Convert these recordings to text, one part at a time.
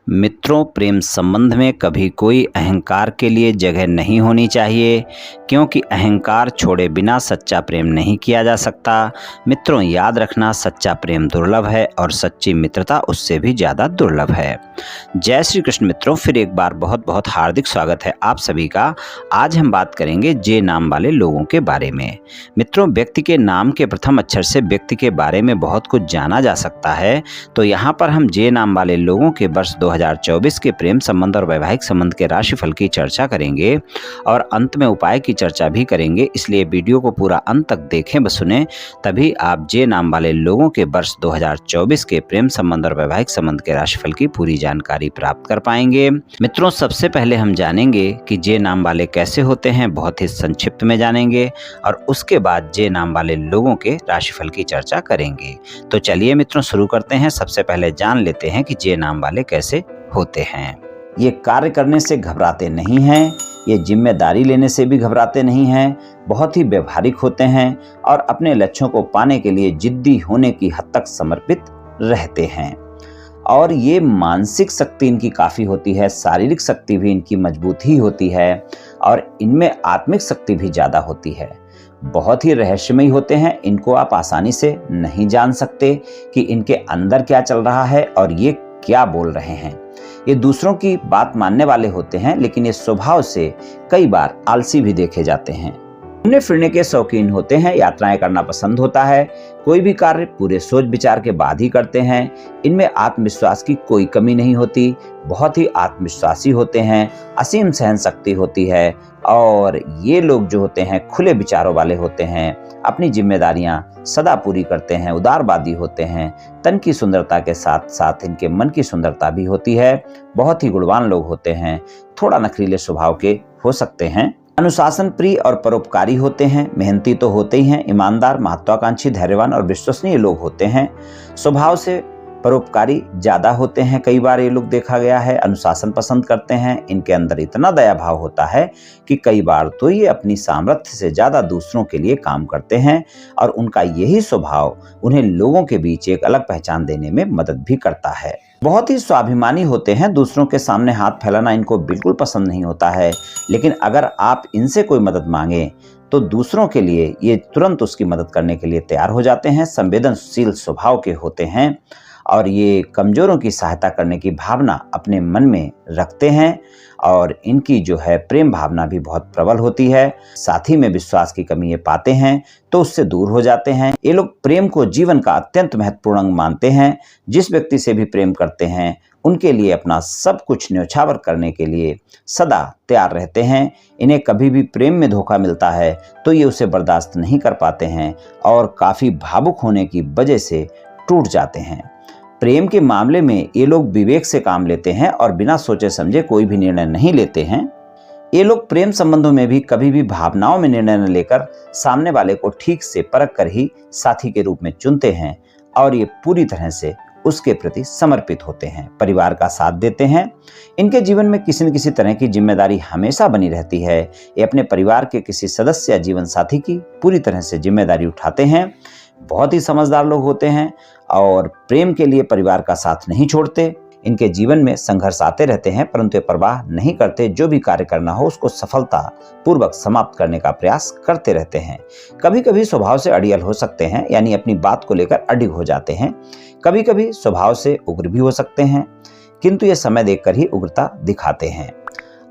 मित्रों, प्रेम संबंध में कभी कोई अहंकार के लिए जगह नहीं होनी चाहिए, क्योंकि अहंकार छोड़े बिना सच्चा प्रेम नहीं किया जा सकता। मित्रों, याद रखना, सच्चा प्रेम दुर्लभ है और सच्ची मित्रता उससे भी ज़्यादा दुर्लभ है। जय श्री कृष्ण मित्रों, फिर एक बार बहुत बहुत हार्दिक स्वागत है आप सभी का। आज हम बात करेंगे जे नाम वाले लोगों के बारे में। मित्रों, व्यक्ति के नाम के प्रथम अक्षर से व्यक्ति के बारे में बहुत कुछ जाना जा सकता है। तो यहाँ पर हम जे नाम वाले लोगों के वर्ष 2024 के प्रेम संबंध और वैवाहिक संबंध के राशिफल की चर्चा करेंगे और अंत में उपाय की चर्चा भी करेंगे। इसलिए वीडियो को पूरा अंत तक देखें व सुने, तभी आप जे नाम वाले लोगों के वर्ष 2024 के प्रेम संबंध और वैवाहिक संबंध के राशिफल की पूरी जानकारी प्राप्त कर पाएंगे। मित्रों, सबसे पहले हम जानेंगे कि जे नाम वाले कैसे होते हैं, बहुत ही संक्षिप्त में जानेंगे और उसके बाद जे नाम वाले लोगों के राशिफल की चर्चा करेंगे। तो चलिए मित्रों, शुरू करते हैं। सबसे पहले जान लेते हैं कि जे नाम वाले कैसे होते हैं। ये कार्य करने से घबराते नहीं हैं, ये जिम्मेदारी लेने से भी घबराते नहीं हैं, बहुत ही व्यवहारिक होते हैं और अपने लक्ष्यों को पाने के लिए जिद्दी होने की हद तक समर्पित रहते हैं। और ये मानसिक शक्ति इनकी काफ़ी होती है, शारीरिक शक्ति भी इनकी मजबूत ही होती है और इनमें आत्मिक शक्ति भी ज़्यादा होती है। बहुत ही रहस्यमयी होते हैं, इनको आप आसानी से नहीं जान सकते कि इनके अंदर क्या चल रहा है और ये क्या बोल रहे हैं। ये दूसरों की बात मानने वाले होते हैं, लेकिन ये स्वभाव से कई बार आलसी भी देखे जाते हैं। घूमने फिरने के शौकीन होते हैं, यात्राएं करना पसंद होता है, कोई भी कार्य पूरे सोच विचार के बाद ही करते हैं। इनमें आत्मविश्वास की कोई कमी नहीं होती, बहुत ही आत्मविश्वासी होते हैं, असीम सहन शक्ति होती है और ये लोग जो होते हैं खुले विचारों वाले होते हैं, अपनी जिम्मेदारियां सदा पूरी करते हैं, उदारवादी होते हैं। तन की सुंदरता के साथ साथ इनके मन की सुंदरता भी होती है। बहुत ही गुणवान लोग होते हैं, थोड़ा नखरीले स्वभाव के हो सकते हैं। अनुशासन प्रिय और परोपकारी होते हैं, मेहनती तो होते ही हैं, ईमानदार, महत्वाकांक्षी, धैर्यवान और विश्वसनीय लोग होते हैं। स्वभाव से परोपकारी ज़्यादा होते हैं, कई बार ये लोग देखा गया है। अनुशासन पसंद करते हैं, इनके अंदर इतना दया भाव होता है कि कई बार तो ये अपनी सामर्थ्य से ज़्यादा दूसरों के लिए काम करते हैं और उनका यही स्वभाव उन्हें लोगों के बीच एक अलग पहचान देने में मदद भी करता है। बहुत ही स्वाभिमानी होते हैं, दूसरों के सामने हाथ फैलाना इनको बिल्कुल पसंद नहीं होता है, लेकिन अगर आप इनसे कोई मदद मांगे तो दूसरों के लिए ये तुरंत उसकी मदद करने के लिए तैयार हो जाते हैं। संवेदनशील स्वभाव के होते हैं और ये कमजोरों की सहायता करने की भावना अपने मन में रखते हैं और इनकी जो है प्रेम भावना भी बहुत प्रबल होती है। साथ ही में विश्वास की कमी ये पाते हैं तो उससे दूर हो जाते हैं। ये लोग प्रेम को जीवन का अत्यंत महत्वपूर्ण अंग मानते हैं। जिस व्यक्ति से भी प्रेम करते हैं उनके लिए अपना सब कुछ न्यौछावर करने के लिए सदा तैयार रहते हैं। इन्हें कभी भी प्रेम में धोखा मिलता है तो ये उसे बर्दाश्त नहीं कर पाते हैं और काफ़ी भावुक होने की वजह से टूट जाते हैं। प्रेम के मामले में ये लोग विवेक से काम लेते हैं और बिना सोचे समझे कोई भी निर्णय नहीं लेते हैं। ये लोग प्रेम संबंधों में भी कभी भी भावनाओं में निर्णय न लेकर सामने वाले को ठीक से परख कर ही साथी के रूप में चुनते हैं और ये पूरी तरह से उसके प्रति समर्पित होते हैं, परिवार का साथ देते हैं। इनके जीवन में किसी न किसी तरह की जिम्मेदारी हमेशा बनी रहती है। ये अपने परिवार के किसी सदस्य या जीवन साथी की पूरी तरह से जिम्मेदारी उठाते हैं। बहुत ही समझदार लोग होते हैं और प्रेम के लिए परिवार का साथ नहीं छोड़ते। इनके जीवन में संघर्ष आते रहते हैं, परंतु ये परवाह नहीं करते। जो भी कार्य करना हो उसको सफलता पूर्वक समाप्त करने का प्रयास करते रहते हैं। कभी कभी स्वभाव से अड़ियल हो सकते हैं, यानी अपनी बात को लेकर अडिग हो जाते हैं। कभी कभी स्वभाव से उग्र भी हो सकते हैं, किंतु ये समय देखकर ही उग्रता दिखाते हैं।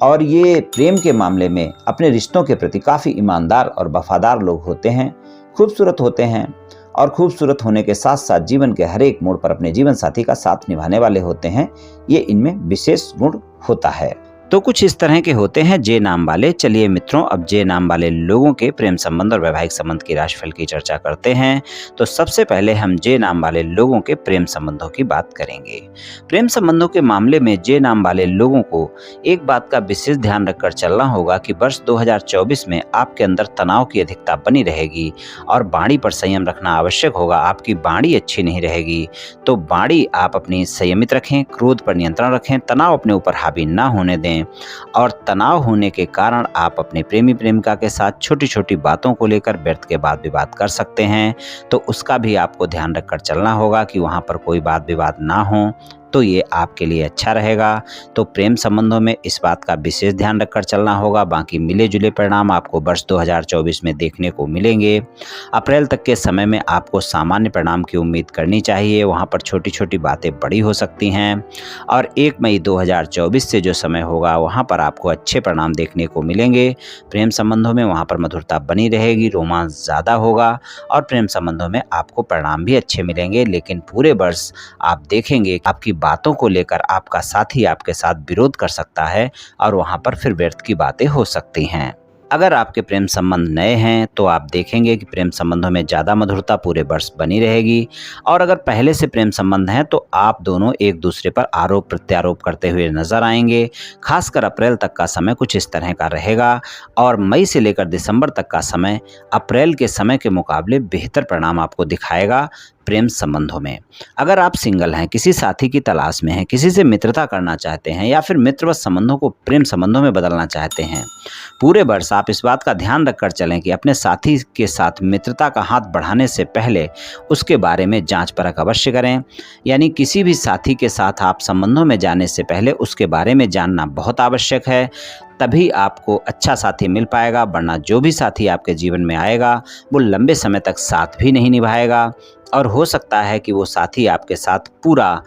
और ये प्रेम के मामले में अपने रिश्तों के प्रति काफ़ी ईमानदार और वफादार लोग होते हैं। खूबसूरत होते हैं और खूबसूरत होने के साथ साथ जीवन के हर एक मोड़ पर अपने जीवन साथी का साथ निभाने वाले होते हैं। ये इनमें विशेष गुण होता है। तो कुछ इस तरह के होते हैं जे नाम वाले। चलिए मित्रों, अब जे नाम वाले लोगों के प्रेम संबंध और वैवाहिक संबंध की राशिफल की चर्चा करते हैं। तो सबसे पहले हम जे नाम वाले लोगों के प्रेम संबंधों की बात करेंगे। प्रेम संबंधों के मामले में जे नाम वाले लोगों को एक बात का विशेष ध्यान रखकर चलना होगा कि वर्ष 2024 में आपके अंदर तनाव की अधिकता बनी रहेगी और वाणी पर संयम रखना आवश्यक होगा। आपकी वाणी अच्छी नहीं रहेगी तो वाणी आप अपनी संयमित रखें, क्रोध पर नियंत्रण रखें, तनाव अपने ऊपर हावी ना होने दें। और तनाव होने के कारण आप अपने प्रेमी प्रेमिका के साथ छोटी छोटी बातों को लेकर व्यर्थ के वाद विवाद कर सकते हैं। तो उसका भी आपको ध्यान रखकर चलना होगा कि वहां पर कोई वाद विवाद ना हो। तो ये आपके लिए अच्छा रहेगा। तो प्रेम संबंधों में इस बात का विशेष ध्यान रखकर चलना होगा। बाकी मिले जुले परिणाम आपको वर्ष 2024 में देखने को मिलेंगे। अप्रैल तक के समय में आपको सामान्य परिणाम की उम्मीद करनी चाहिए। वहाँ पर छोटी छोटी बातें बड़ी हो सकती हैं और 1 मई 2024 से जो समय होगा वहाँ पर आपको अच्छे परिणाम देखने को मिलेंगे। प्रेम संबंधों में वहाँ पर मधुरता बनी रहेगी, रोमांस ज़्यादा होगा और प्रेम संबंधों में आपको परिणाम भी अच्छे मिलेंगे। लेकिन पूरे वर्ष आप देखेंगे आपकी बातों को लेकर आपका साथी आपके साथ विरोध कर सकता है और वहाँ पर फिर व्यर्थ की बातें हो सकती हैं। अगर आपके प्रेम संबंध नए हैं तो आप देखेंगे कि प्रेम संबंधों में ज़्यादा मधुरता पूरे वर्ष बनी रहेगी। और अगर पहले से प्रेम संबंध हैं तो आप दोनों एक दूसरे पर आरोप प्रत्यारोप करते हुए नजर आएंगे। खासकर अप्रैल तक का समय कुछ इस तरह का रहेगा और मई से लेकर दिसंबर तक का समय अप्रैल के समय के मुकाबले बेहतर परिणाम आपको दिखाएगा प्रेम संबंधों में। अगर आप सिंगल हैं, किसी साथी की तलाश में हैं, किसी से मित्रता करना चाहते हैं या फिर मित्रवत संबंधों को प्रेम संबंधों में बदलना चाहते हैं, पूरे वर्ष आप इस बात का ध्यान रखकर चलें कि अपने साथी के साथ मित्रता का हाथ बढ़ाने से पहले उसके बारे में जांच परख अवश्य करें। यानी किसी भी साथी के साथ आप संबंधों में जाने से पहले उसके बारे में जानना बहुत आवश्यक है। तभी आपको अच्छा साथी मिल पाएगा, वरना जो भी साथी आपके जीवन में आएगा वो लंबे समय तक साथ भी नहीं निभाएगा और हो सकता है कि वो साथी आपके साथ पूरा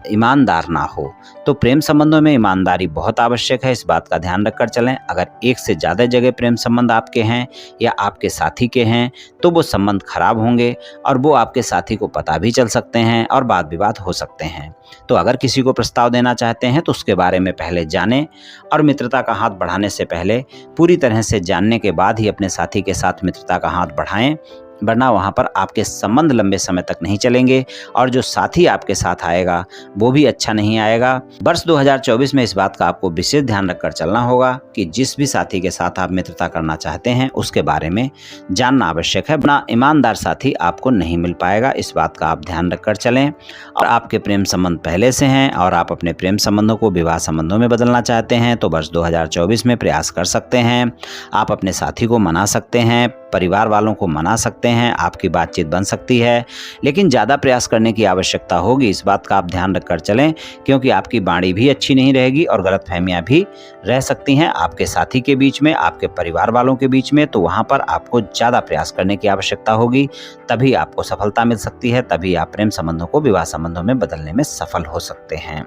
ईमानदार ना हो। तो प्रेम संबंधों में ईमानदारी बहुत आवश्यक है, इस बात का ध्यान रखकर चलें। अगर एक से ज़्यादा जगह प्रेम संबंध आपके हैं या आपके साथी के हैं तो वो संबंध खराब होंगे और वो आपके साथी को पता भी चल सकते हैं और वाद विवाद हो सकते हैं। तो अगर किसी को प्रस्ताव देना चाहते हैं तो उसके बारे में पहले जानें और मित्रता का हाथ बढ़ाने से पहले पूरी तरह से जानने के बाद ही अपने साथी के साथ मित्रता का हाथ बढ़ाएं, वरना वहाँ पर आपके संबंध लंबे समय तक नहीं चलेंगे और जो साथी आपके साथ आएगा वो भी अच्छा नहीं आएगा। वर्ष 2024 में इस बात का आपको विशेष ध्यान रखकर चलना होगा कि जिस भी साथी के साथ आप मित्रता करना चाहते हैं उसके बारे में जानना आवश्यक है, वरना ईमानदार साथी आपको नहीं मिल पाएगा। इस बात का आप ध्यान रखकर चलें। और आपके प्रेम संबंध पहले से हैं और आप अपने प्रेम संबंधों को विवाह संबंधों में बदलना चाहते हैं तो वर्ष 2024 में प्रयास कर सकते हैं। आप अपने साथी को मना सकते हैं, परिवार वालों को मना सकते हैं, आपकी बातचीत बन सकती है, लेकिन ज़्यादा प्रयास करने की आवश्यकता होगी। इस बात का आप ध्यान रखकर चलें क्योंकि आपकी वाणी भी अच्छी नहीं रहेगी और गलतफहमियां भी रह सकती हैं आपके साथी के बीच में, आपके परिवार वालों के बीच में। तो वहां पर आपको ज़्यादा प्रयास करने की आवश्यकता होगी, तभी आपको सफलता मिल सकती है, तभी आप प्रेम संबंधों को विवाह संबंधों में बदलने में सफल हो सकते हैं।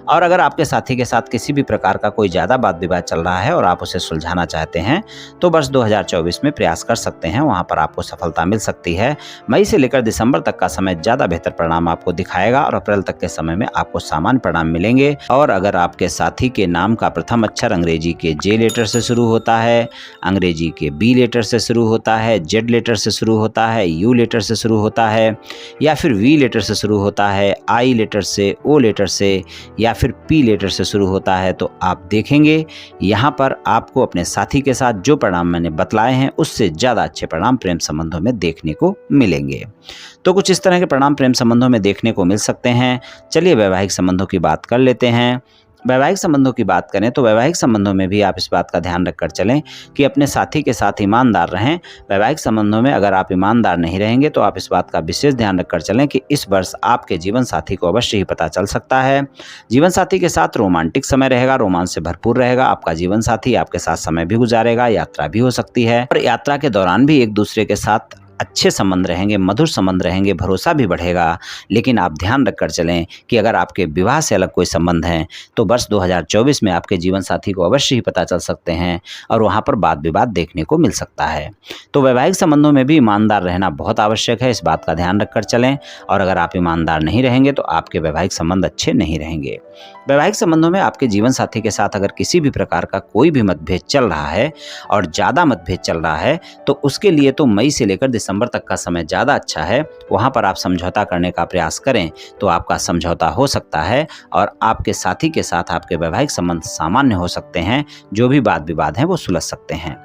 और अगर आपके साथी के साथ किसी भी प्रकार का कोई ज़्यादा वाद विवाद चल रहा है और आप उसे सुलझाना चाहते हैं तो वर्ष 2024 में प्रयास कर सकते हैं, वहां पर आपको सफलता मिल सकती है। मई से लेकर दिसंबर तक का समय ज़्यादा बेहतर परिणाम आपको दिखाएगा और अप्रैल तक के समय में आपको सामान्य परिणाम मिलेंगे। और अगर आपके साथी के नाम का प्रथम अक्षर अंग्रेजी के जे लेटर से शुरू होता है, अंग्रेजी के बी लेटर से शुरू होता है, जेड लेटर से शुरू होता है, यू लेटर से शुरू होता है या फिर वी लेटर से शुरू होता है, आई लेटर से, ओ लेटर से या फिर पी लेटर से शुरू होता है, तो आप देखेंगे यहाँ पर आपको अपने साथी के साथ जो परिणाम मैंने बतलाए हैं उससे ज़्यादा अच्छे परिणाम प्रेम संबंधों में देखने को मिलेंगे। तो कुछ इस तरह के परिणाम प्रेम संबंधों में देखने को मिल सकते हैं। चलिए वैवाहिक संबंधों की बात कर लेते हैं। वैवाहिक संबंधों की बात करें तो वैवाहिक संबंधों में भी आप इस बात का ध्यान रखकर चलें कि अपने साथी के साथ ईमानदार रहें। वैवाहिक संबंधों में अगर आप ईमानदार नहीं रहेंगे तो आप इस बात का विशेष ध्यान रखकर चलें कि इस वर्ष आपके जीवन साथी को अवश्य ही पता चल सकता है। जीवन साथी के साथ रोमांटिक समय रहेगा, रोमांच से भरपूर रहेगा। आपका जीवन साथी आपके साथ समय भी गुजारेगा, यात्रा भी हो सकती है और यात्रा के दौरान भी एक दूसरे के साथ अच्छे संबंध रहेंगे, मधुर संबंध रहेंगे, भरोसा भी बढ़ेगा। लेकिन आप ध्यान रखकर चलें कि अगर आपके विवाह से अलग कोई संबंध हैं तो वर्ष 2024 में आपके जीवन साथी को अवश्य ही पता चल सकते हैं और वहां पर वाद विवाद देखने को मिल सकता है। तो वैवाहिक संबंधों में भी ईमानदार रहना बहुत आवश्यक है, इस बात का ध्यान रखकर चलें। और अगर आप ईमानदार नहीं रहेंगे तो आपके वैवाहिक संबंध अच्छे नहीं रहेंगे। वैवाहिक संबंधों में आपके जीवन साथी के साथ अगर किसी भी प्रकार का कोई भी मतभेद चल रहा है और ज़्यादा मतभेद चल रहा है तो उसके लिए तो मई से लेकर दिसंबर तक का समय ज़्यादा अच्छा है। वहाँ पर आप समझौता करने का प्रयास करें तो आपका समझौता हो सकता है और आपके साथी के साथ आपके वैवाहिक संबंध सामान्य हो सकते हैं। जो भी वाद विवाद हैं वो सुलझ सकते हैं।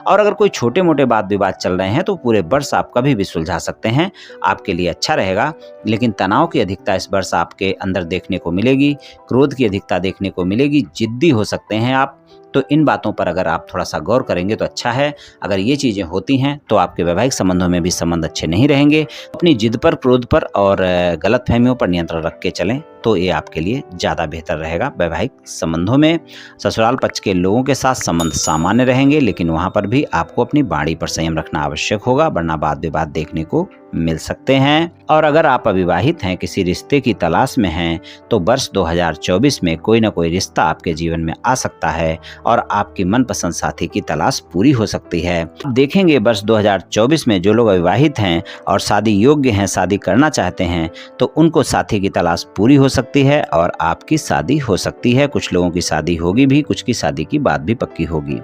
और अगर कोई छोटे मोटे वाद विवाद चल रहे हैं तो पूरे वर्ष आप कभी भी सुलझा सकते हैं, आपके लिए अच्छा रहेगा। लेकिन तनाव की अधिकता इस वर्ष आपके अंदर देखने को मिलेगी, क्रोध की अधिकता देखने को मिलेगी, जिद्दी हो सकते हैं आप, तो इन बातों पर अगर आप थोड़ा सा गौर करेंगे तो अच्छा है। अगर ये चीज़ें होती हैं तो आपके वैवाहिक संबंधों में भी संबंध अच्छे नहीं रहेंगे। अपनी जिद पर, क्रोध पर और गलतफहमियों पर नियंत्रण रख के चलें तो ये आपके लिए ज़्यादा बेहतर रहेगा। वैवाहिक संबंधों में ससुराल पक्ष के लोगों के साथ संबंध सामान्य रहेंगे, लेकिन वहाँ पर भी आपको अपनी वाणी पर संयम रखना आवश्यक होगा, वरना वाद विवाद देखने को मिल सकते हैं। और अगर आप अविवाहित हैं, किसी रिश्ते की तलाश में हैं, तो वर्ष 2024 में कोई ना कोई रिश्ता आपके जीवन में आ सकता है और आपकी मनपसंद साथी की तलाश पूरी हो सकती है। देखेंगे वर्ष 2024 में जो लोग अविवाहित हैं और शादी योग्य हैं, शादी करना चाहते हैं, तो उनको साथी की तलाश पूरी हो सकती है और आपकी शादी हो सकती है। कुछ लोगों की शादी होगी भी, कुछ की शादी की बात भी पक्की होगी।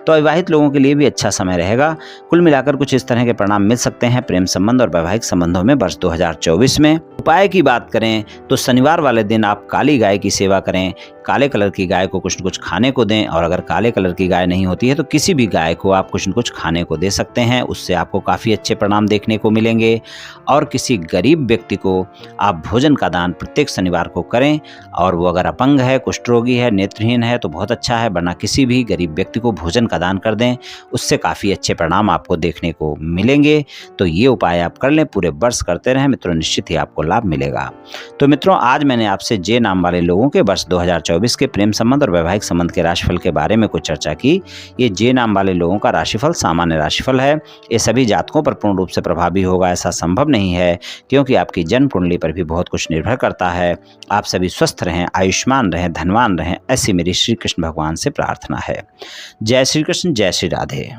तो अविवाहित लोगों के लिए भी अच्छा समय रहेगा। कुल मिलाकर कुछ इस तरह के परिणाम मिल सकते हैं प्रेम संबंध और वैवाहिक संबंधों में वर्ष 2024 में। उपाय की बात करें तो शनिवार वाले दिन आप काली गाय की सेवा करें। काले कलर की गाय को कुछ न कुछ खाने को दें, और अगर काले कलर की गाय नहीं होती है तो किसी भी गाय को आप कुछ न कुछ खाने को दे सकते हैं। उससे आपको काफ़ी अच्छे परिणाम देखने को मिलेंगे। और किसी गरीब व्यक्ति को आप भोजन का दान प्रत्येक शनिवार को करें, और वो अगर अपंग है, कुष्ठ रोगी है, नेत्रहीन है तो बहुत अच्छा है, वरना किसी भी गरीब व्यक्ति को भोजन का दान कर दें, उससे काफ़ी अच्छे परिणाम आपको देखने को मिलेंगे। तो ये उपाय आप कर लें, पूरे वर्ष करते रहें मित्रों, निश्चित ही आपको लाभ मिलेगा। तो मित्रों, आज मैंने आपसे जे नाम वाले लोगों के वर्ष 2024 के प्रेम संबंध और वैवाहिक संबंध के राशिफल के बारे में कुछ चर्चा की। ये जे नाम वाले लोगों का राशिफल सामान्य राशिफल है। ये सभी जातकों पर पूर्ण रूप से प्रभावी होगा ऐसा संभव नहीं है, क्योंकि आपकी जन्म कुंडली पर भी बहुत कुछ निर्भर करता है। आप सभी स्वस्थ रहें, आयुष्मान रहें, धनवान रहें, ऐसी मेरी श्री कृष्ण भगवान से प्रार्थना है। जय श्री कृष्ण, जय श्री राधे।